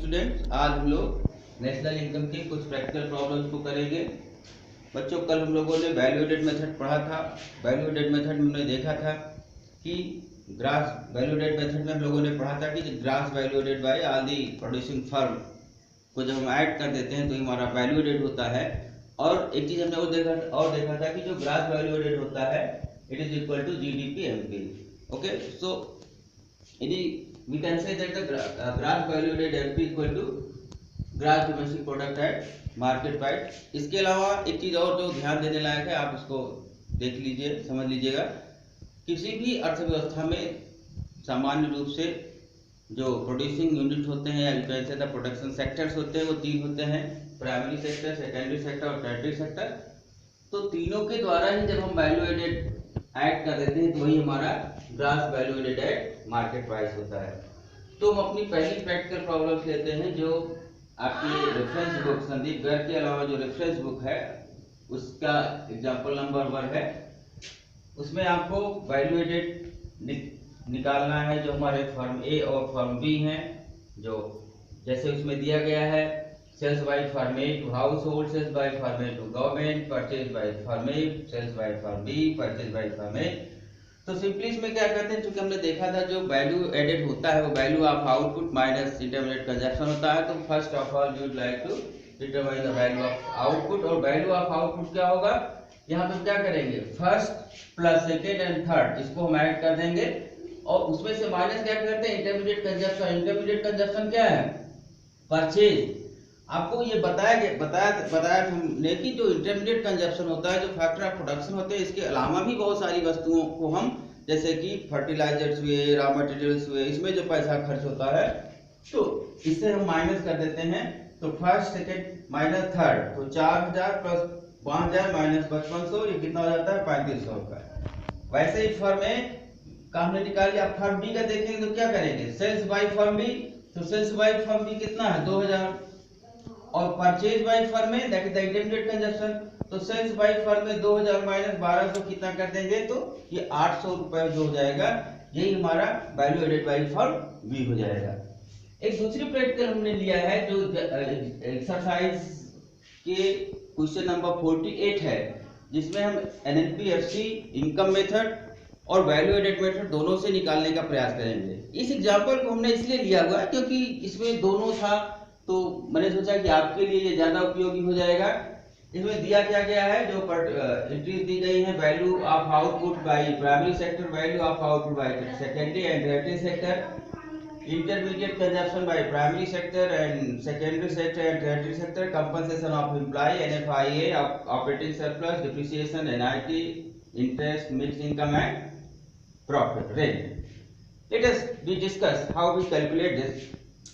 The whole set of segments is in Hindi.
स्टूडेंट्स, आज हम लोग नेशनल इनकम के कुछ प्रैक्टिकल प्रॉब्लम्स को करेंगे। बच्चों, कल हम लोगों ने वैल्यू एडेड मेथड पढ़ा था। वैल्यू एडेड मेथड में हमने देखा था कि ग्रास वैल्यू एडेड मेथड में हम लोगों ने पढ़ा था कि gross value added by all the producing firm को जब हम ऐड कर देते हैं तो हमारा वैल्यू एडेड होता है। और एक चीज हमने और देखा था कि जो ग्रास वैल्यू एडेड होता है it is equal to GDP MP. Okay, so we can say that the gross value added MP equal to gross domestic product at market price। इसके अलावा एक चीज और जो ध्यान देने लायक है, आप इसको देख लीजिए, समझ लीजिएगा। किसी भी अर्थव्यवस्था में सामान्य रूप से जो प्रोड्यूसिंग यूनिट होते हैं या जैसे द प्रोडक्शन सेक्टर्स होते हैं वो तीन होते हैं, प्राइमरी सेक्टर, सेकेंडरी सेक्टर और टर्टियरी सेक्टर। तो तीनों के द्वारा ही जब हम वैल्यू एडेड ऐड कर देते हैं तो वही हमारा gross value added at market price होता है। तो हम अपनी पहली प्रैक्टिकल प्रॉब्लम्स लेते हैं जो आपकी रेफरेंस बुक संदीप गर्ग के अलावा जो रेफरेंस बुक है उसका एग्जांपल नंबर 1 है। उसमें आपको वैल्यू एडेड निकालना है जो हमारे फर्म ए और फर्म बी हैं। जो जैसे उसमें दिया गया है, sales by firm A to household, sales by firm A to government, purchase by firm A, sales by firm B, purchase by firm A. तो सिंपली इसमें क्या करते हैं, चूंकि हमने देखा था जो वैल्यू एडेड होता है वो value of output minus intermediate consumption होता है। तो first of all we would like to determine the value of output. और वैल्यू ऑफ आउटपुट क्या होगा, यहाँ पे क्या करेंगे, first plus second and third इसको हम ऐड कर देंगे और उसमें से माइनस क्या करते हैं, इंटरमीडिएट कंजप्शन। इंटरमीडिएट कंजप्शन क्या है, परचेज। आपको ये बताया हमने कि जो इंटरमीडिएट कंजप्शन होता है, जो फैक्टर ऑफ प्रोडक्शन होते हैं, इसके अलावा भी बहुत सारी वस्तुओं को हम जैसे कि फर्टिलाइजर्स हुए, रॉ मटेरियल्स हुए, इसमें जो पैसा खर्च होता है तो इससे हम माइनस कर देते हैं। तो फर्स्ट सेकेंड माइनस थर्ड, तो 4000 प्लस 5000 माइनस 5500, ये कितना हो जाता है 3500 का। वैसे ही फर्म ए का हमने निकाल लिया। फर्म बी का देखेंगे तो क्या करेंगे, सेल्स बाय फर्म बी, तो सेल्स बाय फर्म बी कितना है 2000। और परचेज बाय फर्म में that is the intermediate consumption, तो सेल्स बाय फर्म में 2000 माइनस 1200 कितना कर देंगे, तो ये 800 रुपए जो हो जाएगा, यही हमारा value added by firm B हो जाएगा। एक दूसरी प्रैक्टिकल हमने लिया है जो एक्सरसाइज के क्वेश्चन नंबर 48 है, जिसमें हम एनएनपीएफसी, इनकम मेथड और वैल्यू एडेड मेथड दोनों से निकालने का प्रयास करेंगे। इस एग्जांपल को हमने इसलिए लिया हुआ है क्योंकि इसमें दोनों था, तो मैंने सोचा कि आपके लिए ये ज्यादा उपयोगी हो जाएगा। इसमें दिया क्या गया है, जो एंट्रीज दी गई है, value of output by primary sector, value of output by secondary and tertiary sector, intermediate consumption by primary sector and secondary sector and tertiary sector, compensation of employ, NFIA, operating surplus, depreciation, NIT, interest, mixed income and profit, rent. Let us discuss how we calculate this.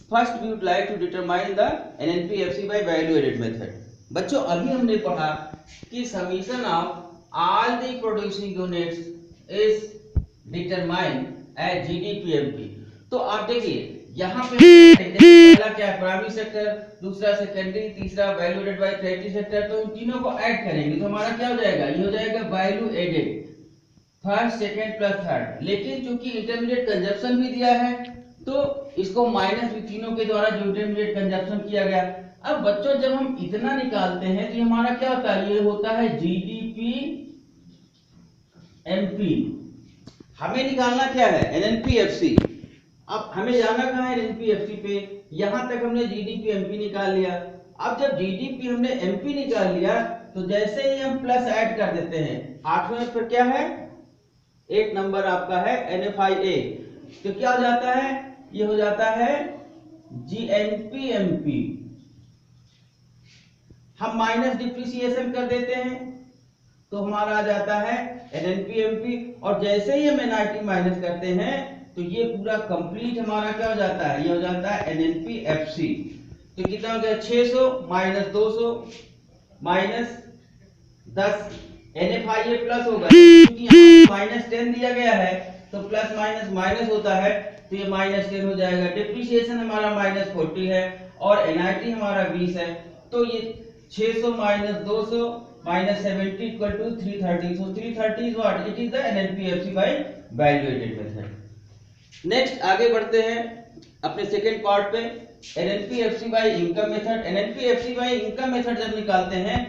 First, we would like to determine the NNPFC by value added method. बच्चों, अभी हमने पढ़ा कि summation of all the producing units is determined as GDPMP। तो आप देखिए यहाँ पे पहला क्या है, प्राइमरी सेक्टर, दूसरा सेकेंडरी, तीसरा value added by tertiary sector. तो इन तीनों को ऐड करेंगे तो हमारा क्या हो जाएगा, ये हो जाएगा value added first second plus third. लेकिन चूंकि इंटरमीडिएट कंजप्शन भी दिया है तो इसको माइनस भी तीनों के द्वारा जो इंटरमीडिएट कंजप्शन किया गया। अब बच्चों जब हम इतना निकालते हैं तो हमारा क्या होता है, ये होता है जीडीपी एमपी। हमें निकालना क्या है, एनएनपीएफसी। अब हमें जाना कहाँ है, एनएनपीएफसी पे। यहां तक हमने जीडीपी एमपी निकाल लिया। अब जब जीडीपी हमने एमपी निकाल लिया तो जैसे ही हम प्लस ऐड कर देते हैं, 8वें पर क्या है, एक नंबर आपका है एनएफआईए, तो क्या हो जाता है, ये हो जाता है जीएनपीएमपी। हम माइनस डिप्रिसिएशन कर देते हैं तो हमारा आ जाता है एनएनपीएमपी। और जैसे ही हम एनआईटी माइनस करते हैं तो ये पूरा कंप्लीट हमारा क्या हो जाता है, ये हो जाता है एनएनपीएफसी। तो कितना हो गया, 600 माइनस 200 माइनस 10, एनएफआईए प्लस होगा क्योंकि यहाँ माइनस 10 दिया गया है तो प्लस माइनस माइनस होता है, तो ये माइनस 10 हो जाएगा। डिप्रिसिएशन हमारा माइनस 40 है और एनआईटी हमारा 20 है, तो ये 600 minus 200 minus 70 equal to 330। So 330 is what, it is the NNPFC by value added method. Next आगे बढ़ते हैं अपने सेकंड पार्ट पे। NNPFC by income method. NNPFC by income method जब निकालते हैं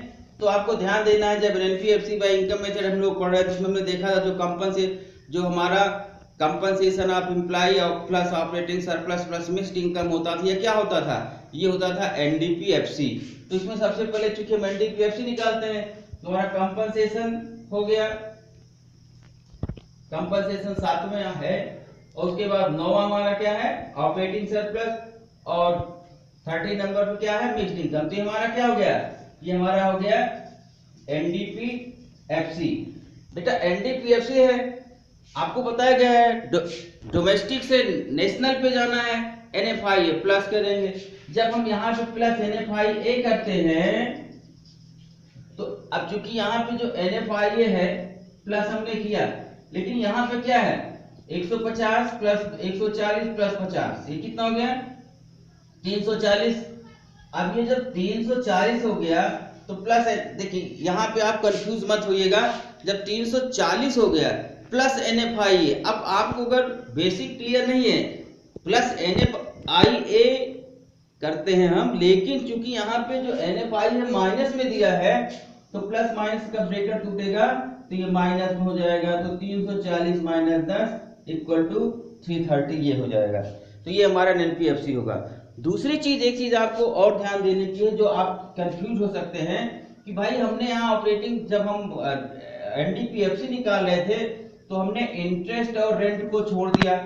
तो आपको ध्यान देना है, जब एनएनपीएफसी बाय इनकम मेथड हम लोग पढ़ रहे थे उसमें हमने देखा था जो हमारा compensation of employ plus operating surplus plus mixed income होता था, या क्या होता था, ये होता था एनडीपीएफसी। तो इसमें सबसे पहले चूंकि हम एनडीपीएफसी निकालते हैं तो हमारा कंपनसेशन हो गया, कंपनसेशन 7वें है, और उसके बाद 9वां हमारा क्या है, ऑपरेटिंग सरप्लस, और 30 नंबर पे क्या है, मिक्स्ड इनकम। तो हमारा क्या हो गया, ये हमारा हो गया एनडीपीएफसी। बेटा एनडीपीएफसी है, आपको बताया गया है डोमेस्टिक से नेशनल पे जाना है, एनएफआईए प्लस करेंगे। जब हम यहाँ पे प्लस एनएफआईए करते हैं तो अब चूंकि यहाँ पे जो एनएफआईए है प्लस हमने किया, लेकिन यहाँ पे क्या है 150 प्लस 140 प्लस 50, ये कितना हो गया 340। अब ये जब 340 हो गया तो प्लस, देखिए यहाँ पे आप कंफ्यूज मत होइएगा, जब 340 हो गया प्लस एनएफआईए, अब आपको अगर बेसिक क्लियर नहीं है प्लस एनएफआईए करते हैं हम, लेकिन चूंकि यहाँ पे जो एनएफआईए माइनस में दिया है तो प्लस माइनस का ब्रैकेट टूटेगा तो ये माइनस में हो जाएगा, तो 340 माइनस 10 इक्वल टू 330 ये हो जाएगा। तो ये हमारा एनपीएफसी होगा। दूसरी चीज, एक चीज आपको और ध्यान देने की है जो आप कंफ्यूज हो सकते हैं कि भाई हमने यहाँ ऑपरेटिंग, जब हम एनडीपीएफसी निकाल रहे थे तो हमने इंटरेस्ट और रेंट को छोड़ दिया।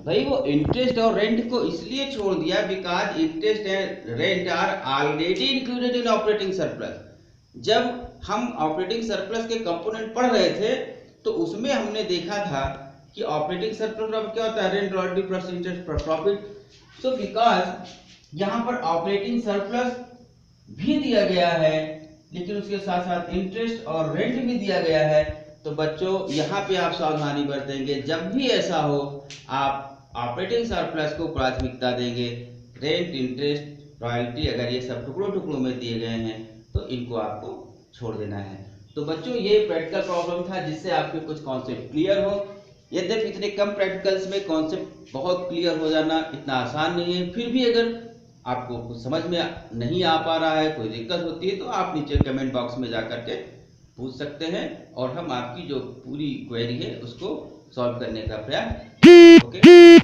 भाई वो इंटरेस्ट और रेंट को इसलिए छोड़ दिया because interest and rent are already included in operating surplus. जब हम ऑपरेटिंग सरप्लस के कंपोनेंट पढ़ रहे थे तो उसमें हमने देखा था कि ऑपरेटिंग सरप्लस क्या होता है, rent royalty plus interest plus profit. So because यहाँ पर ऑपरेटिंग सरप्लस भी दिया गया है लेकिन उसके साथ साथ इंटरेस्ट और रेंट भी दिया गया है, तो बच्चों यहाँ पे आप सावधानी बरतेंगे, जब भी ऐसा हो आप ऑपरेटिंग सरप्लस को प्राथमिकता देंगे। रेंट इंटरेस्ट रॉयल्टी अगर ये सब टुकड़ों टुकड़ों में दिए गए हैं तो इनको आपको छोड़ देना है। तो बच्चों ये प्रैक्टिकल प्रॉब्लम था जिससे आपके कुछ कॉन्सेप्ट क्लियर हो। यद्यपि इतने कम प्रैक्टिकल्स में कॉन्सेप्ट बहुत क्लियर हो जाना इतना आसान नहीं है, फिर भी अगर आपको कुछ समझ में नहीं आ पा रहा है, कोई दिक्कत होती है तो आप नीचे कमेंट बॉक्स में जा करके पूछ सकते हैं और हम आपकी जो पूरी क्वेरी है उसको सॉल्व करने का प्रयास। ओके।